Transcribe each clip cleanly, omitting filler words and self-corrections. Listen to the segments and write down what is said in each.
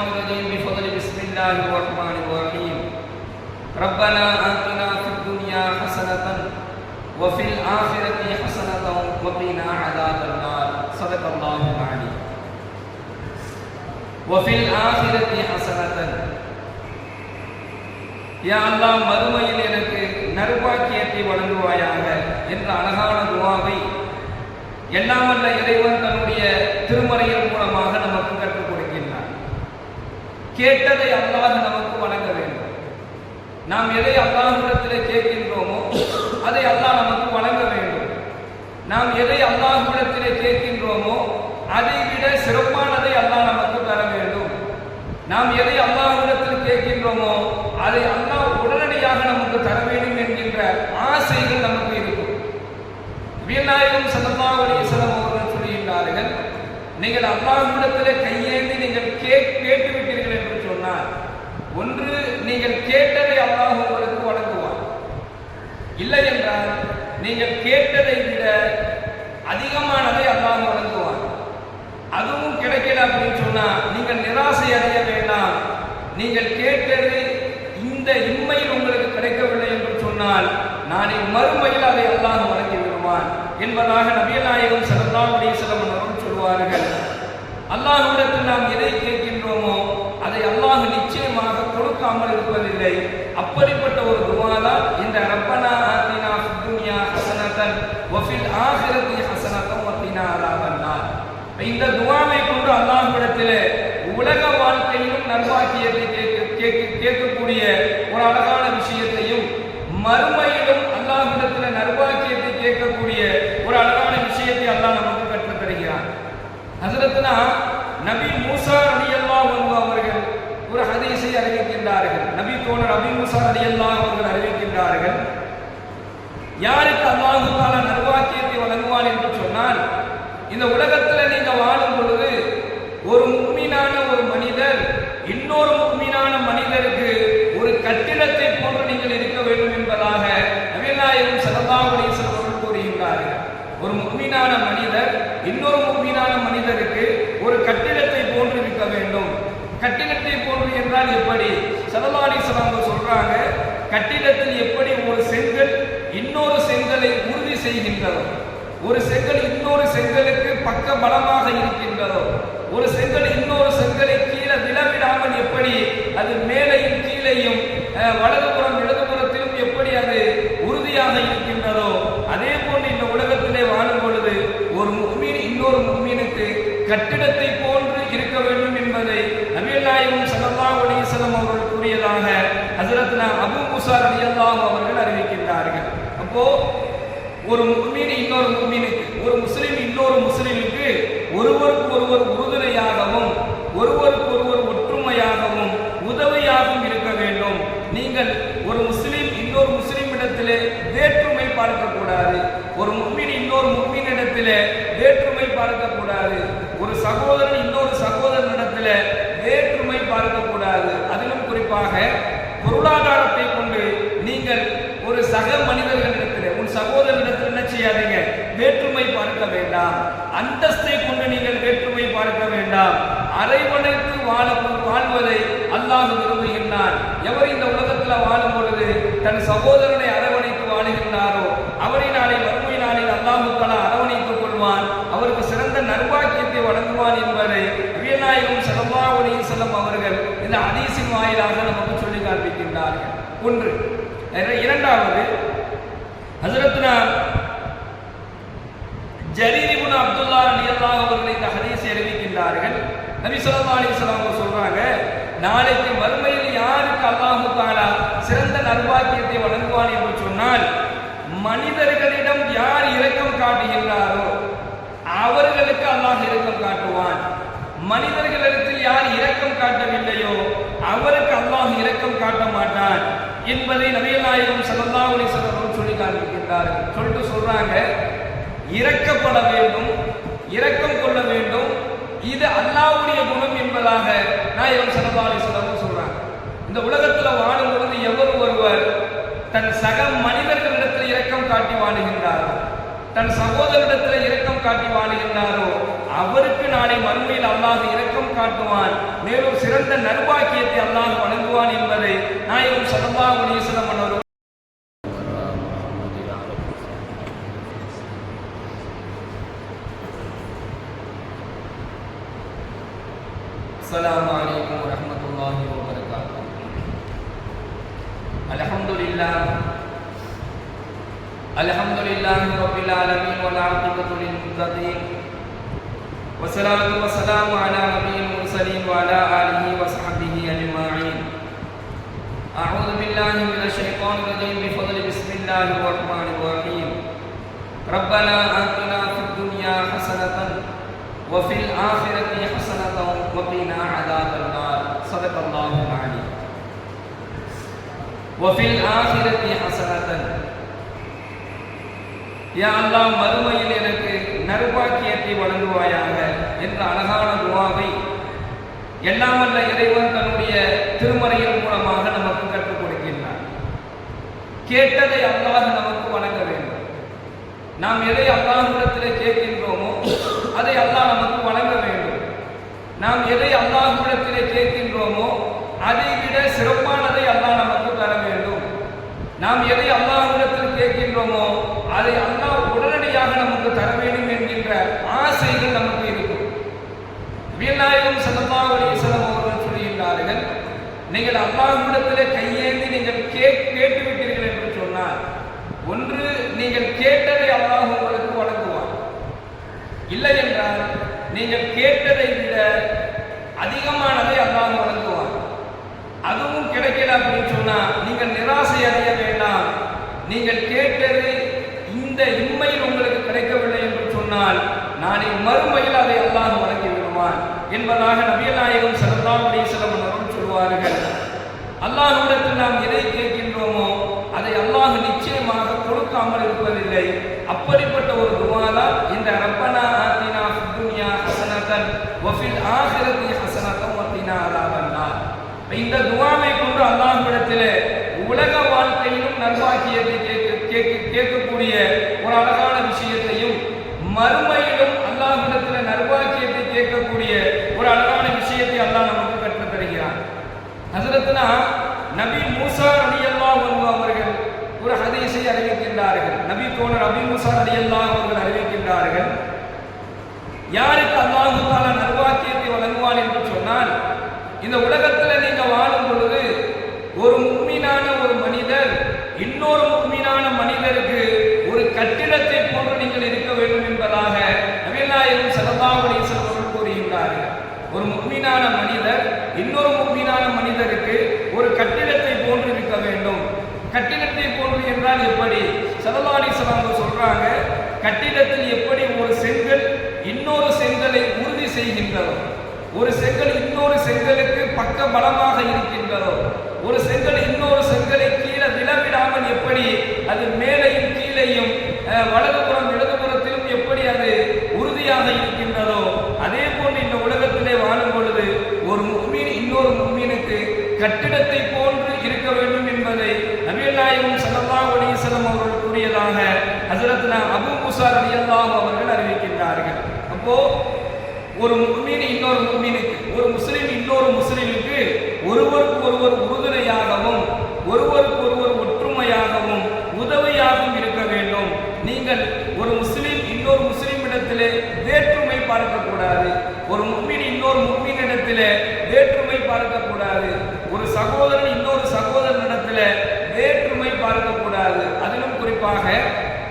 الرجيم بفضل بسم الله الرحمن الرحيم ربنا آتنا في الدنيا حسنة وفي الآخرة حسنة وقنا عذاب النار صدق الله العليم وفي الآخرة حسنة யா அல்லாஹ் மறுமையில் எனக்கு நற்பாக்கியத்தை வழங்குவாயாக என்ற அழகான துஆவை எல்லாம் வல்ல இறைவன் தன்னுடைய திருமறையின் மூலமாக நமக்கு கற்றுக் கொடுக்கின்றார். கேட்டதை அல்லாஹ் நமக்கு வழங்க வேண்டும். நாம் எதை அல்லாஹ்விடத்திலே கேட்கின்றோமோ அதை அல்லாஹ் நமக்கு வழங்க வேண்டும். நாம் எதை அல்லாஹ்விடத்திலே கேட்கின்றோமோ அதை விட சிறப்பானதை அல்லாஹ் நமக்கு தர வேண்டும். நாம் எதை அல்லாஹ்விடத்தில் கேட்கின்றோமோ அதை அல்லாஹ் உடனடியாக நமக்கு தர வேண்டும் என்கின்ற ஆசைகள் நமக்கு இருக்கும். நபியநாயகம் ஸல்லல்லாஹு அலைஹி வஸல்லம் அவர்கள் சொல்கின்றார்கள், நீங்கள் அல்லாஹ்விடத்திலே கையேந்தி நீங்கள் கேட்டு விட்டீர்கள் என்று சொன்னால், ஒன்று நீங்கள் கேட்டதை அல்லாஹ் உங்களுக்கு வழங்குவார், இல்லை என்றால் நீங்கள் கேட்டதை விட அதிகமானதை அல்லாஹ் வழங்குவார். அதுவும் கிடைக்கல அப்படின்னு சொன்னா நீங்கள் நிராசை அடைய வேண்டாம். நீங்கள் கேட்டது இந்த இம்மையில் உங்களுக்கு கிடைக்கவில்லை என்று சொன்னால் நாளை மறுமையில் அதை அல்லாஹ் வழங்கி விடுவான் என்பதாக நபிகள் நாயகம் ஸல்லல்லாஹு அலைஹி வஸல்லம் அவர்கள் சொல்வார்கள். அல்லாஹ்விடத்தில் நாம் எதை கேட்கின்றோமோ அதை அல்லாஹ் நிச்சயமாக கொடுக்காமல் இருப்பதில்லை. அப்படிப்பட்ட ஒரு துஆ தான் இந்த ரப்பனா ஆத்தினா ஃபித் துன்யா ஹஸனத்தன் வ ஃபில் ஆখিরাতি ஹஸனத்தன் வ கினா அஸாபன் நார். இந்த துஆவை கொண்டு அல்லாஹ்விடத்திலே உலக வாழ்க்கையிலும் நற்பாக்கியத்தை கேட்கக்கூடிய ஒரு அழகான விஷயத்தையும், மறுமையிலும் அல்லாஹ்விடத்தில் நற்பாக்கியத்தை கேட்கக்கூடிய ஒரு அழகான விஷயத்தை அல்லாஹ் நமக்கு கற்றுத் தருகிறான். ஹஸரத்னா நபி மூசா ரலியல்லாஹு அன்ஹு அவர்கள் ஒரு ஹதீஸை அறிவிக்கின்றார்கள். நபி தோழர் நபி மூசா ரலியல்லாஹு அவர்கள் அறிவிக்கின்றார்கள், யாருக்கு அல்லாஹ் தஆலா நற்பாக்கியத்தை வழங்குவான் என்று சொன்னால், இந்த உலகத்தில் நீங்க வாழும் பொழுது ஒரு முஃமினான ஒரு மனிதர் இன்னொரு முஃமினான மனிதருக்கு ஒரு கட்டிடத்தை போன்று நீங்கள் இருக்க வேண்டும் என்பதாக நபிகள் நாயகம் ஸல்லல்லாஹு அலைஹி வஸல்லம் அவர்கள் கூறுகின்றார்கள். ஒரு முஃமினான மனிதர் இன்னொரு முஃமினான மனிதருக்கு ஒரு கட்டிடத்தை போன்று இருக்க வேண்டும். கட்டிடத்தை போன்று என்றால் எப்படி? ஸல்லல்லாஹு அலைஹி வஸல்லம் அவங்க சொல்றாங்க, கட்டிடத்தில் எப்படி ஒரு செங்கல் இன்னொரு செங்கலை உறுதி செய்கின்றதோ, ஒரு செங்கல் இன்னொரு செங்கலுக்கு பக்க பலமாக இருக்கின்றதோ, ஒரு செங்கல் இன்னொரு செங்கலை கீழே விழவிடாமல் எப்படி அது மேலையும் கீழையும் வலதுபுறம் இடதுபுறத்திலும் எப்படி அது உறுதியாக இருக்கின்றதோ, அதே போன்று இந்த உலகத்திலே வாழும் பொழுது ஒரு முஃமின் இன்னொரு முஃமினுக்கு கட்டிடத்தை போன்று இருக்க வேண்டும் என்பதை நபிகள் நாயகம் ஸல்லல்லாஹு அலைஹி வஸல்லம் அவர்கள் கூறியதாக ஹஸரத்னா அபூ மூஸா ரலியல்லாஹு அவர்கள் அறிவிக்கின்றார்கள். அப்போ ஒரு முஃமின் இன்னொரு முஃமினுக்கு, ஒரு முஸ்லிம் இன்னொரு முஸ்லிமுக்கு ஒருவருக்கு ஒருவர் உறுதுணையாகவும் ஒருவருக்கு ஒருவர் ஒற்றுமையாகவும் உதவியாகவும் இருக்க வேண்டும். நீங்கள் ஒரு முஸ்லிம் இன்னொரு முஸ்லிமிடத்திலே வேற்றுமை பார்க்கக்கூடாது. ஒரு முஃமின் இன்னொரு முஃமினிடத்திலே வேற்றுமை பார்க்கக்கூடாது. ஒரு சகோதரன் இன்னொரு சகோதரனிடத்திலே வேற்றுமை பார்க்கக்கூடாது. அதிலும் குறிப்பாக பொருளாதாரத்தை கொண்டு நீங்கள் ஒரு சக மனிதர்களிடத்தில், உன் சகோதரனிடத்தில் என்ன செய்யாதீங்க, வேற்றுமை பார்க்க வேண்டாம். அந்தஸ்தை கொண்டு நீங்கள் வேற்றுமை பார்க்க வேண்டாம். அரவணைத்து வாழ்வதை அல்லாஹ் விரும்புகின்றான். எவர் இந்த உலகத்தில் வாழும் பொழுது தன் சகோதரனை அரவணைத்து வாழுகின்றாரோ அவரை நாளை மறுமை நாளில் அல்லாஹ் தஆலா அரவணைத்துக் கொள்வான், அவருக்கு சிறந்த நற்பாக்கியத்தை வழங்குவான் என்பதை நபிகள் நாயகம் ஸல்லல்லாஹு அலைஹி வஸல்லம் அவர்கள் இந்த ஹதீஸின் வாயிலாக நமக்கு சொல்லி காண்பிக்கின்றார்கள். ஒன்று. இரண்டாவது, ஹஸரத்னா ஜரீர் இப்னு அப்துல்லா ரலியல்லாஹு அவர்கள் இந்த ஹதீஸை அறிவிக்கின்றார்கள். நபி ஸல்லல்லாஹு அலைஹி வஸல்லம் அவங்க சொல்றாங்க, நாளைக்கு மறுமையில் யாருக்கு அல்லாஹ் தஆலா சிறந்த நற்பாக்கியத்தை வழங்குவான் என்று சொன்னால், மனிதர்களிடம் யார் இரக்கம் காட்டுகின்றாரோ அவர்களுக்கு அல்லாஹ் இரக்கம் காட்டுவான். மனிதர்களிடத்தில் யார் இரக்கம் காட்டவில்லையோ அவருக்கு அல்லாஹ் இரக்கம் காட்ட மாட்டான் என்பதை நபிகள் நாயகம் ஸல்லல்லாஹு அலைஹி வஸல்லம் சொல்லி காண்பிக்கின்றார்கள். சொல்லிட்டு சொல்றாங்க, இரக்கப்பட வேண்டும், இரக்கம் கொள்ள வேண்டும், இது அல்லாஹ்வுடைய குணம் என்பதாக நாயகம் ஸல்லல்லாஹு அலைஹி வஸல்லம் சொல்றாங்க. இந்த உலகத்தில் வாழும் பொழுது எவர் ஒருவர் தன் சக மனிதர்களிடத்தில் இரக்கம் காட்டி வாழுகின்றார்கள், தன் சகோதரிடத்தில் இரக்கம் காட்டி வாழுகின்றாரோ அவருக்கு நாளை மறுமையில் அல்லாஹ் இரக்கம் காட்டுவான், மேலும் சிறந்த நற்பாக்கியத்தை அல்லாஹ் வழங்குவான் என்பதை நாயகம் ஸல்லல்லாஹு அலைஹி வஸல்லம் அவர்கள் அஸ்ஸலாமு அலைக்கும் வரஹ்மத்துல்லாஹி வபரகாத்துஹு. அல்ஹம்துலில்லாஹி ரப்பில் ஆலமீன் வல் ஆகிபத்து லில் முத்தகீன் வஸ்ஸலாத்து வஸ்ஸலாமு அலா நபியில் முர்சலீன் வ அலா ஆலிஹி வ ஸஹ்பிஹி அஜ்மஈன். அஊது பில்லாஹி மினஷ் ஷைத்தானிர் ரஜீம் பிஃضل பிஸ்மில்லாஹிர் ரஹ்மானிர் ரஹீம். ரப்பனா ஆத்தினா ஃபித் துன்யா ஹஸனத்தன் வ ஃபில் ஆখিরাতি ஹஸனத்தன் வ கினா அஸாபன் நார். ஸதகல்லாஹுல் அலீம். வ ஃபில் ஆখিরাতি ஹஸனத்தன், யா அல்லாஹ் மறுமையில் எனக்கு நற்பாக்கியத்தை வழங்குவாயாக என்ற அழகான துஆவை எல்லாம் வல்ல இறைவன் தன்னுடைய திருமறையின் மூலமாக நமக்கு கற்றுக் கொடுக்கின்றார். கேட்டதை அல்லாஹ் நமக்கு வழங்க வேண்டும். நாம் எதை அல்லாஹ்விடத்தில் கேட்கின்றோமோ அதை அல்லாஹ் நமக்கு வழங்க வேண்டும். நாம் எதை அல்லாஹ்விடத்தில் கேட்கின்றோமோ அதை விட சிறப்பானதை அல்லாஹ் நமக்கு தர வேண்டும். நாம் எதை அல்லாஹ்விடத்தில் கேட்கின்றோமோ அதை அல்லாஹ் உடனடியாக நமக்கு தர வேண்டும் என்கின்ற ஆசைகள் நமக்கு இருக்கும். நபியல்லாஹு ஸல்லல்லாஹு அலைஹி வஸல்லம் அவர்கள் சொல்கிறார்கள், நீங்கள் அல்லாஹ்விடத்தில் கையேந்தி நீங்கள் கேட்டு விட்டீர்கள் என்று சொன்னால், ஒன்று நீங்கள் கேட்டதை அல்லாஹ் உங்களுக்கு வழங்குவார், இல்லை என்றால் நீங்கள் கேட்டதை விட அதிகமானதை அல்லாஹ் வழங்குவார். அதுவும் கிடைக்கல அப்படின்னு சொன்னா நீங்கள் நிராசை அடைய வேண்டாம். நீங்கள் கேட்டது இந்த இம்மையில் உங்களுக்கு கிடைக்கவில்லை என்று சொன்னால் நாளை மறுமையில் அதை அல்லாஹ் வழங்கி விடுவான் என்பதாக நபிகள் நாயகம் ஸல்லல்லாஹு அலைஹி வஸல்லம் அவர்கள் சொல்வார்கள். அல்லாஹ்விடத்தில் நாம் எதை கேட்கின்றோமோ அதை அல்லாஹ் நிச்சயமாக கொடுக்காமல் இருப்பதில்லை. அப்படிப்பட்ட ஒரு துஆ தான் இந்த ரப்பனா ஆத்தினா ஃபித் துன்யா ஹஸனத்தன் வ ஃபில் ஆখিরাতি ஹஸனத்தன் வ கினா அஸாபன் நார். இந்த துஆவை கொண்டு அல்லாஹ்விடத்தில் உலக வாழ்க்கையிலும் நற்பாக்கியத்தை கேட்கக்கூடிய ஒரு அழகான விஷயத்தையும், மறுமையிலும் அல்லாஹ்விடத்தில் நற்பாக்கியத்தை கேட்கக்கூடிய ஒரு அழகான விஷயத்தை அல்லாஹ் நமக்கு கற்றுத் தருகிறான். ஹஸரத்னா நபி மூசா ரலியல்லாஹு அன்ஹு அவர்கள் ஒரு ஹதீஸை அறிவிக்கின்றார்கள். நபி தோழர் நபி மூசா ரலியல்லாஹு அவர்கள் அறிவிக்கின்றார்கள், யாருக்கு அல்லாஹ் தஆலா நற்பாக்கியத்தை வழங்குவான் என்று சொன்னால், இந்த உலகத்தில் நீங்க வாழும் பொழுது ஒரு முஃமினான ஒரு மனிதர் இன்னொரு முஃமினான மனிதருக்கு ஒரு கட்டிடத்தை போன்று நீங்கள் இருக்க வேண்டும் என்பதாக நபிகள் நாயகம் ஸல்லல்லாஹு அலைஹி வஸல்லம் அவர்கள் கூறுகின்றார்கள். ஒரு முஃமினான மனிதர் இன்னொரு முஃமினான மனிதருக்கு ஒரு கட்டிடத்தை போன்று இருக்க வேண்டும். கட்டிடத்தை போன்று என்றால் எப்படி? ஸல்லல்லாஹு அலைஹி வஸல்லம் அவர்கள் சொல்றாங்க, கட்டிடத்தில் எப்படி ஒரு செங்கல் இன்னொரு செங்கலை உறுதி செய்கின்றதோ, ஒரு செங்கல் இன்னொரு செங்கலுக்கு பக்க பலமாக இருக்கின்றதோ, ஒரு செங்கல் இன்னொரு செங்கலை கீழே விழவிடாமல் எப்படி அது மேலையும் கீழையும் வலதுபுறம் இடதுபுறத்திலும் எப்படி அது உறுதியாக இருக்கின்றதோ, அதே போன்று இந்த உலகத்திலே வாழும் பொழுது ஒரு முஃமின் இன்னொரு முஃமினுக்கு கட்டிடத்தை போன்று இருக்க வேண்டும் என்பதை நபிகள் நாயகம் ஸல்லல்லாஹு அலைஹி வஸல்லம் அவர்கள் கூறியதாக ஹஜ்ரத்னா அபூ மூஸா ரலியல்லாஹு அவர்கள் அறிவிக்கின்றார்கள். அப்போ ஒரு முஃமின் இன்னொரு முஃமினுக்கு, ஒரு முஸ்லிம் இன்னொரு முஸ்லிமுக்கு ஒருவருக்கு ஒருவர் உறுதுணையாகவும் ஒருவருக்கு ஒருவர் ஒற்றுமையாகவும் உதவியாகவும் இருக்க வேண்டும். நீங்கள் ஒரு முஸ்லிம் இன்னொரு முஸ்லிமிடத்திலே வேற்றுமை பார்க்கக்கூடாது. ஒரு முஃமின் இன்னொரு முஃமினிடத்திலே வேற்றுமை பார்க்கக்கூடாது. ஒரு சகோதரன் இன்னொரு சகோதரனிடத்திலே வேற்றுமை பார்க்கக்கூடாது. அதிலும் குறிப்பாக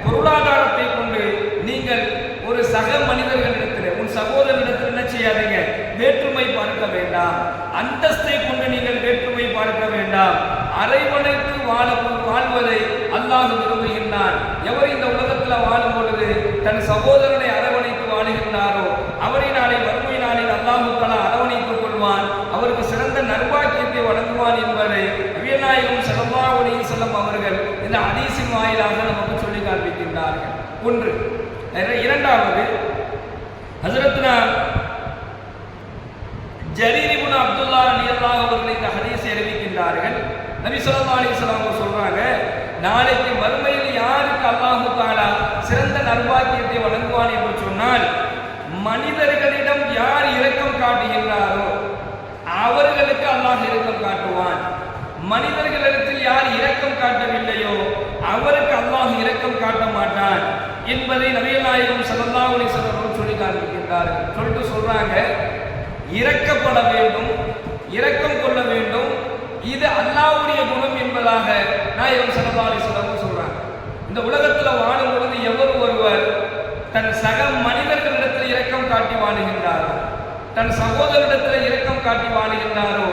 பொருளாதாரத்தை கொண்டு நீங்கள் ஒரு சக மனிதர்களிடத்தில், உன் சகோதரனிடத்தில் என்ன செய்யாதீங்க, வேற்றுமை பார்க்க வேண்டாம். அந்தஸ்தை கொண்டு நீங்கள் வேற்றுமை பார்க்க வேண்டாம். அரவணைத்து வாழ்வதை அல்லாஹ் விரும்புகின்றான். எவர் இந்த உலகத்தில் வாழும் பொழுது தன் சகோதரனை அரவணைத்து வாழுகின்றாரோ அவரை நாளை வறுமை நாளில் அல்லாஹ் தஆலா அரவணைத்துக் கொள்வான், அவருக்கு சிறந்த நற்பாக்கியத்தை வழங்குவான் என்பதை நபிகள் நாயகம் ஸல்லல்லாஹு அலைஹி வஸல்லம் அவர்கள் இந்த ஹதீஸின் வாயிலாக நமக்கு சொல்லி காண்பிக்கின்றார்கள். ஒன்று. இரண்டாவது, ஹஜ்ரத்னா ஜரீர் இப்னு அப்துல்லாஹ் ரலியல்லாஹு அவர்கள் இந்த ஹதீஸை அறிவிக்கின்றார்கள். நபி ஸல்லல்லாஹு அலைஹி வஸல்லம் சொல்றாங்க, நாளைக்கு மறுமையில் யாருக்கு அல்லாஹு தஆலா சிறந்த நற்பாக்கியத்தை வழங்குவான் என்று சொன்னால், மனிதர்களிடம் யார் இரக்கம் காட்டுகின்றாரோ அவர்களுக்கு அல்லாஹ் இரக்கம் காட்டுவான். மனிதர்களிடத்தில் யார் இரக்கம் காட்டவில்லையோ அவருக்கு அல்லாஹ் இரக்கம் காட்ட மாட்டான் என்பதை நபிகள் நாயகம் ஸல்லல்லாஹு அலைஹி வஸல்லம் சொல்லி காண்பிக்கின்றார்கள். சொல்லிட்டு சொல்றாங்க, இரக்கப்பட வேண்டும், இரக்கம் கொள்ள வேண்டும், இது அல்லாஹ்வுடைய குணம் என்பதாக நாயகம் ஸல்லல்லாஹு அலைஹி வஸல்லம் சொல்றாங்க. இந்த உலகத்தில் வாழும் பொழுது எவர் ஒருவர் தன் சக மனிதர்களிடத்தில் இரக்கம் காட்டி வாழுகின்றாரோ, தன் சகோதரிடத்தில் இரக்கம் காட்டி வாழுகின்றாரோ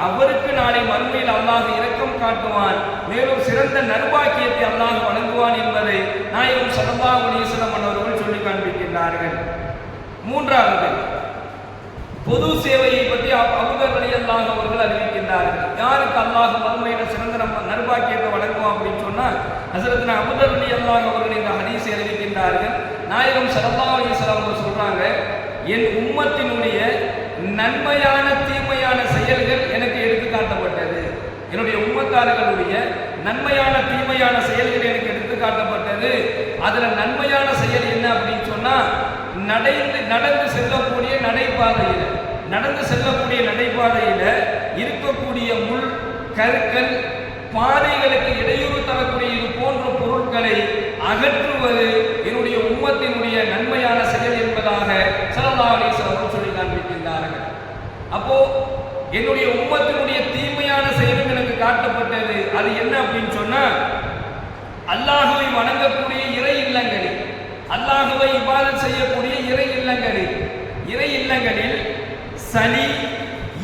அவருக்கு நாளை மறுமையில் அல்லாஹ் இரக்கம் காட்டுவான், மேலும் சிறந்த நற்பாக்கியத்தை அல்லாஹ் வழங்குவான் என்பதை நாயகம் ஸல்லல்லாஹு அலைஹி வஸல்லம் அவர்கள் சொல்லி காண்பிக்கின்றார்கள். மூன்றாவது, பொது சேவையை பற்றி அபூதர் ரலியல்லாஹு அவர்கள் அறிவிக்கின்றார்கள். யாருக்கு அல்லாஹ் மறுமையில் சிறந்த நற்பாக்கியத்தை வழங்குவான் அப்படின்னு சொன்னால், ஹஸரத்னா அபூதர் ரலியல்லாஹு அவர்கள் இந்த ஹதீஸை அறிவிக்கின்றார்கள். நாயகம் ஸல்லல்லாஹு அலைஹி வஸல்லம் சொல்றாங்க, என் உம்மத்தினுடைய நன்மையான தீமையான செயல்கள் எனக்கு எடுத்து காட்டப்பட்டது. என்னுடைய உம்மத்தார்களுடைய நன்மையான தீமையான செயல்கள் எனக்கு எடுத்து காட்டப்பட்டது. அதுல நன்மையான செயல் என்ன அப்படின்னு சொன்னா, நடந்து செல்லக்கூடிய நடைபாதையில இருக்கக்கூடிய முள், கற்கள், பாதைகளுக்கு இடையூறு தரக்கூடிய இது போன்ற பொருட்களை அகற்றுவது என்னுடைய உம்மத்தினுடைய நன்மையான செயல் என்பதாக ஸல்லல்லாஹு அலைஹி வஸல்லம் சொல்லி காண்பிக்கின்றார்கள். அப்போ என்னுடைய உம்மத்தினுடைய தீமையான செயலும் எனக்கு காட்டப்பட்டது. அது என்ன அப்படின்னு சொன்னா, அல்லாஹுவை வணங்கக்கூடிய இறை இல்லங்களில், அல்லாஹுவை இபாதத் செய்யக்கூடிய இறை இல்லங்களில் சளி,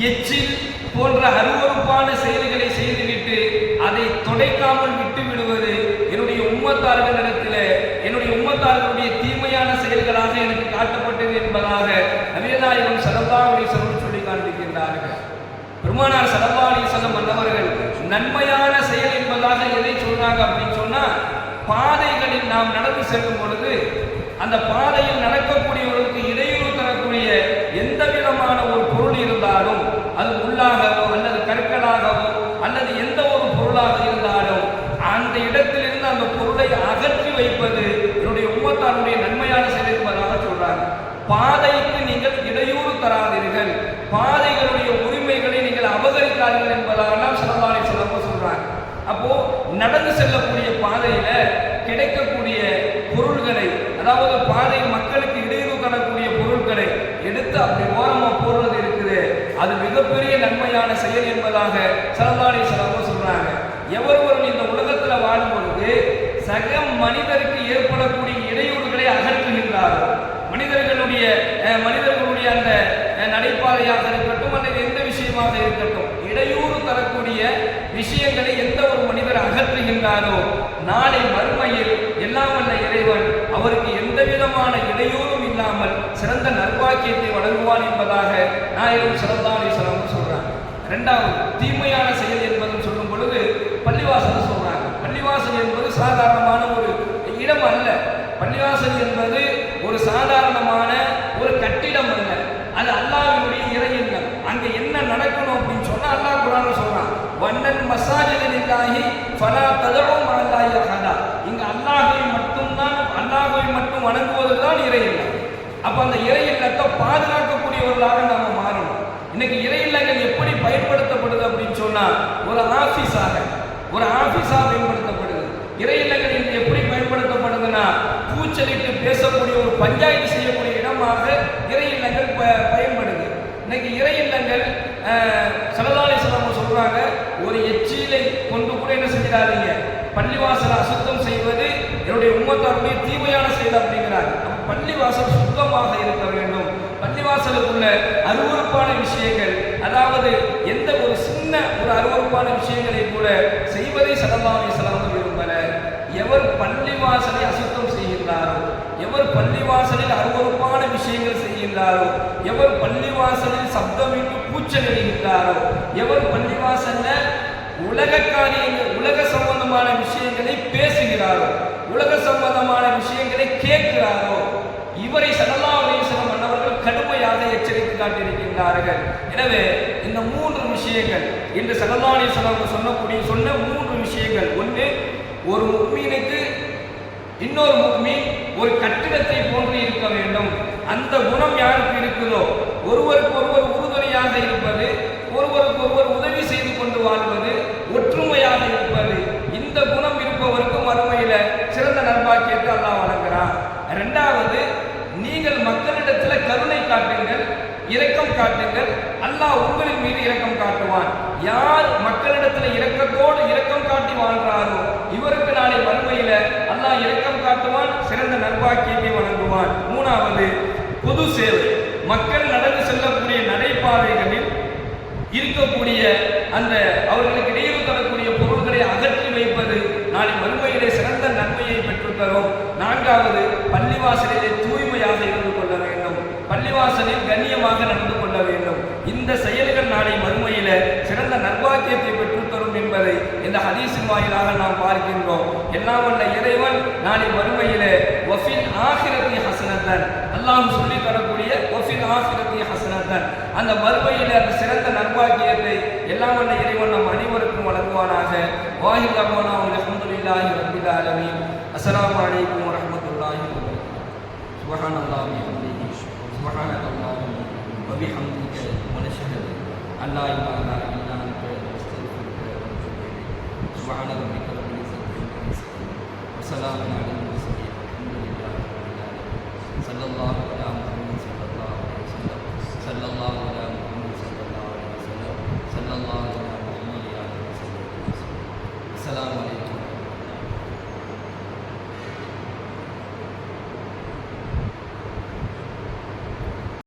எச்சில் போன்ற அருவருப்பான செயல்களை செய்துவிட்டு அதை தொடைக்காமல் விட்டு விடுவது என்னுடைய உம்மத்தார்களிடத்தில் என்னுடைய உம்மத்தார்களுடைய தீமையான செயல்களாக எனக்கு காட்டப்பட்டது என்பதாக நபிகள் நாயகம் ஸல்லல்லாஹு அலைஹி வஸல்லம் சொல்லி காண்பிக்கின்றார்கள். பெருமானார் ஸல்லல்லாஹு அலைஹி வஸல்லம் அன்னவர்கள் நன்மையான செயல் என்பதாக எதை சொல்றாங்க அப்படின்னு சொன்னா, பாதைகளில் நாம் நடந்து செல்லும் பொழுது அந்த பாதையில் நடக்கக்கூடியவர்களுக்கு இடையூறு தரக்கூடிய எந்த விதமான ஒரு பொருள் இருந்தாலும், அது முள்ளாகவோ அல்லது கற்களாகவோ அல்லது எந்த ஒரு பொருளாக இருந்தாலும் அந்த இடத்திலிருந்து அந்த பொருளை அகற்றி வைப்பது என்னுடைய உம்மத்தாருடைய நன்மையான செயல் என்பதாக சொல்றாங்க. பாதைக்கு நீங்கள் இடையூறு தராதீர்கள், பாதைகளுடைய உரிமைகளை நீங்கள் அபகரிக்காதீர்கள் என்பதாக ஸல்லல்லாஹு அலைஹி வஸல்லம் சொல்றாங்க. அப்போ நடந்து செல்லக்கூடிய பாதையில கிடைக்கக்கூடிய பொருள்களை, அதாவது பாதையில் மக்களுக்கு இடையூறு தரக்கூடிய பொருட்களை எடுத்து அப்படி ஓரமா போடுறது இருக்குது, அது மிகப்பெரிய நன்மையான செயல் என்பதாக ஸல்லல்லாஹு அலைஹி வஸல்லம் சொல்றாங்க. எவரொருவர் இந்த உலகத்தில் வாழும் பொழுது சக மனிதருக்கு ஏற்படக்கூடிய இடையூறுகளை அகற்றுகின்றாரோ, மனிதர்களுடைய அந்த நடைபாதையாக இருக்கட்டும் அல்லது எந்த விஷயமாக இருக்கட்டும், இடையூறு தரக்கூடிய விஷயங்களை எந்த ஒரு மனிதர் அகற்றுகின்றாரோ நாளை மறுமையில் எல்லாம் வல்ல இறைவன் அவருக்கு எந்த விதமான இடையூறும் இல்லாமல் சிறந்த நற்பாக்கியத்தை வழங்குவான் என்பதாக நாயகம் ஸல்லல்லாஹு அலைஹி வஸல்லம் சொல்றாங்க. இரண்டாவது, தீமையான செயல் என்பதும் சொல்லும் பொழுது பள்ளிவாசல் சொல்றாங்க. பள்ளிவாசல் என்பது சாதாரணமான ஒரு இடம் அல்ல. பள்ளிவாசல் என்பது ஒரு சாதாரணமான ஒரு கட்டிடம் அல்ல, அது அல்லாஹ்வுடைய இறை இல்லம். அங்க என்ன நடக்கணும் அப்படின்னு சொன்னா, அல்லாஹ் குர்ஆன்ல சொல்றான், வன்னல் மஸாஜித லில்லாஹி ஃபலா ததஉ மஅல்லாஹி அஹதா. இங்க அல்லாஹ்வை மட்டும் வணங்குவதுதான் இறை இல்லம். அப்ப அந்த இறை இல்லத்தை பாதுகாக்கக்கூடியவர்களாக நாம மாறணும். இன்னைக்கு இறை இல்லங்கள் எப்படி பயன்படுத்தப்படுது அப்படின்னு சொன்னா, ஒரு ஆபீஸாக பயன்படுத்தப்படுது. இறை இல்லங்கள் இன்று எப்படி பயன்படுத்தப்படுதுன்னா, கூச்சலிட்டு பேசக்கூடிய ஒரு பஞ்சாயத்து செய்யக்கூடிய இடமாக இறை இல்லங்கள் பயன்படுது. இன்னைக்கு இறை இல்லங்கள் ஸல்லல்லாஹு அலைஹி வஸல்லம் சொல்றாங்க, ஒரு எச்சிலை கொண்டு கூட என்ன செஞ்சிடாதீங்க, பள்ளிவாசலை அசுத்தம் செய்வது என்னுடைய உம்மத்தாருடைய தீமையான செயல் அப்படிங்கிறாங்க. பள்ளிவாசல் சுத்தமாக இருக்க வேண்டும். பள்ளிவாசலுக்குள்ள அருவருப்பான விஷயங்கள், அதாவது எந்த ஒரு சின்ன ஒரு அருவருப்பான விஷயங்களை கூட செய்வதை ஸல்லல்லாஹு அலைஹி வஸல்லம் விரும்பல. எவர் பள்ளிவாசலை அசுத்தம் செய்கின்றாரோ, எவர் பள்ளிவாசலில் அருவருப்பான விஷயங்கள் செய்கின்றாரோ, எவர் பள்ளிவாசலில் சப்தமிட்டு கூச்சல் எழுகின்றாரோ, எவர் பள்ளிவாசல்ல உலக காரியங்கள், உலக சம்பந்தமான விஷயங்களை பேசுகிறாரோ, உலக சம்பந்தமான விஷயங்களை கேட்கிறாரோ, இவரை ஸல்லல்லாஹு அலைஹி வஸல்லம் அன்னவர்கள் கடுமையாக எச்சரித்து காட்டியிருக்கின்றார்கள். எனவே இந்த மூன்று விஷயங்கள், இன்று ஸல்லல்லாஹு அலைஹி வஸல்லம் சொன்ன மூன்று விஷயங்கள், ஒன்று ஒரு முஃமினுக்கு இன்னொரு முஃமின் ஒரு கட்டிடத்தை போன்று இருக்க வேண்டும். அந்த குணம் யாருக்கு இருக்குதோ, ஒருவருக்கு ஒருவர் உறுதுணையாக இருப்பது, ஒருவருக்கு ஒருவர் உதவி செய்து கொண்டு வாழ்வது, ஒற்றுமையாக இருப்பது, இந்த குணம் இருப்பவருக்கு மறுமையில சிறந்த நல்பாக்கியத்தை அல்லாஹ் வழங்குகிறான். இரண்டாவது, நீங்கள் மக்களிடத்தில் கருணை காட்டுங்கள், இரக்கம் காட்டுங்கள், அல்லாஹ் உங்களின் மீது இரக்கம் காட்டுவான். யார் மக்களிடத்தில் இரக்கத்தோடு இரக்கம் காட்டி வாழ்றாரோ இவருக்கு நாளை மறுமையில அல்லாஹ் இரக்கம் காட்டுவான், சிறந்த நல்வாக்கியத்தை வழங்குவான். மூணாவது, பொது சேவை. மக்கள் நடந்து செல்லக்கூடிய நடைபாதைகளில் இருக்கக்கூடிய அந்த அவர்களுக்கு இடையூறு தரக்கூடிய பொருள்களை அகற்றி வைப்பது நாளை மறுமையிலே சிறந்த நன்மையை பெற்றுத்தரும். நான்காவது, பள்ளிவாசலிலே தூய்மையாக இருந்து கொள்ள வேண்டும், பள்ளிவாசலில் கண்ணியமாக நடந்து கொள்ள வேண்டும். இந்த செயல்கள் நாளை மறுமையில சிறந்த நற்பாக்கியத்தை பெற்றுத்தரும் என்பதை இந்த ஹதீஸின் வாயிலாக நாம் பார்க்கின்றோம். எல்லாம் வல்ல இறைவன் நாளை மறுமையில வஃபில் ஆகிரத்தி ஹசனத்தன், அல்லாஹ் சொல்லி தரக்கூடிய வஃபில் ஆகிரத்தி ஹசனத்தன், அந்த மறுமையில அந்த சிறந்த நற்பாக்கியத்தை எல்லாம் வல்ல இறைவன் நம் அனைவருக்கும் வழங்குவானாக. வாஹித் அல்லாஹ் அல்ஹம்துலில்லாஹி ரப்பில் ஆலமீன். அஸ்ஸலாமு அலைக்கும் வரஹ்மத்துல்லாஹி வபரகாத்துஹு. சுப்ஹானல்லாஹி வபிஹம்திஹி, சுப்ஹானல்லாஹி வபிஹம்திஹி, வனஷ்ஹது அன் லா இலாஹா இல்லா அன்த நஸ்தக்ஃபிருக வ நதுபு இலைக். சுப்ஹான ரப்பிக ரப்பில் இஸ்ஸத்தி அம்மா யசிஃபூன் வ ஸலாமுன் அலல் முர்ஸலீன் வல்ஹம்துலில்லாஹி ரப்பில் ஆலமீன். ஸல்லல்லாஹு